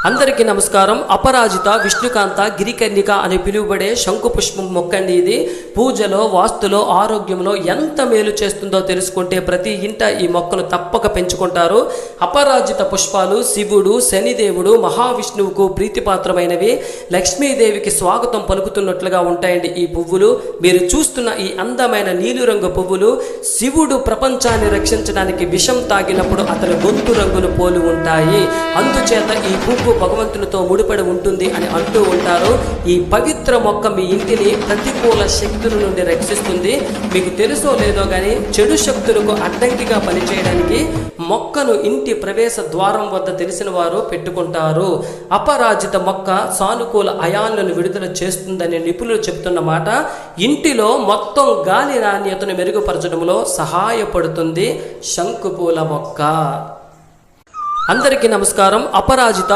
అందరికీ నమస్కారం. అపరాజిత, విష్ణుకాంత, గిరికర్ణిక అని పిలువబడే శంకుపుష్పం మొక్కండి. ఇది పూజలో, వాస్తులో, ఆరోగ్యంలో ఎంత మేలు చేస్తుందో తెలుసుకుంటే ప్రతి ఇంట ఈ మొక్కను తప్పక పెంచుకుంటారు. అపరాజిత పుష్పాలు శివుడు, శనిదేవుడు, మహావిష్ణువుకు ప్రీతిపాత్రమైనవి. లక్ష్మీదేవికి స్వాగతం పలుకుతున్నట్లుగా ఉంటాయండి ఈ పువ్వులు. మీరు చూస్తున్న ఈ అందమైన నీలిరంగు పువ్వులు శివుడు ప్రపంచాన్ని రక్షించడానికి విషం తాగినప్పుడు అతని గొంతు రంగును పోలి ఉంటాయి. అందుచేత ఈ పువ్వు భగవంతునితో ముడిపడి ఉంటుంది అని అంటూ ఉంటారు. ఈ పవిత్ర మొక్క మీ ఇంటిని ప్రతికూల శక్తుల నుండి రక్షిస్తుంది. మీకు తెలుసో లేదో కానీ చెడు శక్తులకు అడ్డంకిగా పనిచేయడానికి మొక్కను ఇంటి ప్రవేశ ద్వారం వద్ద తెలిసిన వారు పెట్టుకుంటారు. అపరాజిత మొక్క సానుకూల అయాన్లను విడుదల చేస్తుందని నిపుణులు చెబుతున్న మాట. ఇంటిలో మొత్తం గాలి నాణ్యతను మెరుగుపరచడంలో సహాయపడుతుంది శంకుపూల మొక్క. అందరికీ నమస్కారం. అపరాజిత